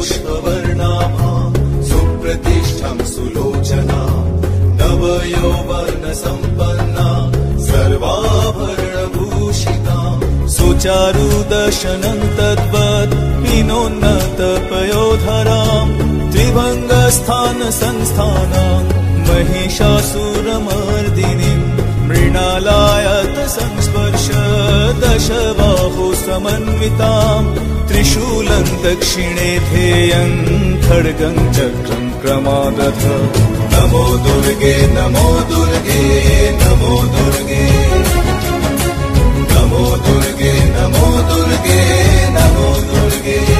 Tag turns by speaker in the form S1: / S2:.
S1: पुष्पवर्णाभा सुप्रतिष्ठं सुलोचना नवयौवनसम्पन्ना सर्वाभरणभूषिता सुचारुदर्शनं तद्वत् हिनोन्नतपयोधराम् त्रिभङ्गस्थानसंस्थानां महिषासुरमर्दिनीं मृणालायत संस्पर्श दशबाहु समन्वितां त्रिशूलं दक्षिणे ध्येयं खड्गं चक्रं क्रमादथ नमो दुर्गे नमो दुर्गे नमो दुर्गे नमो दुर्गे नमो दुर्गे नमो दुर्गे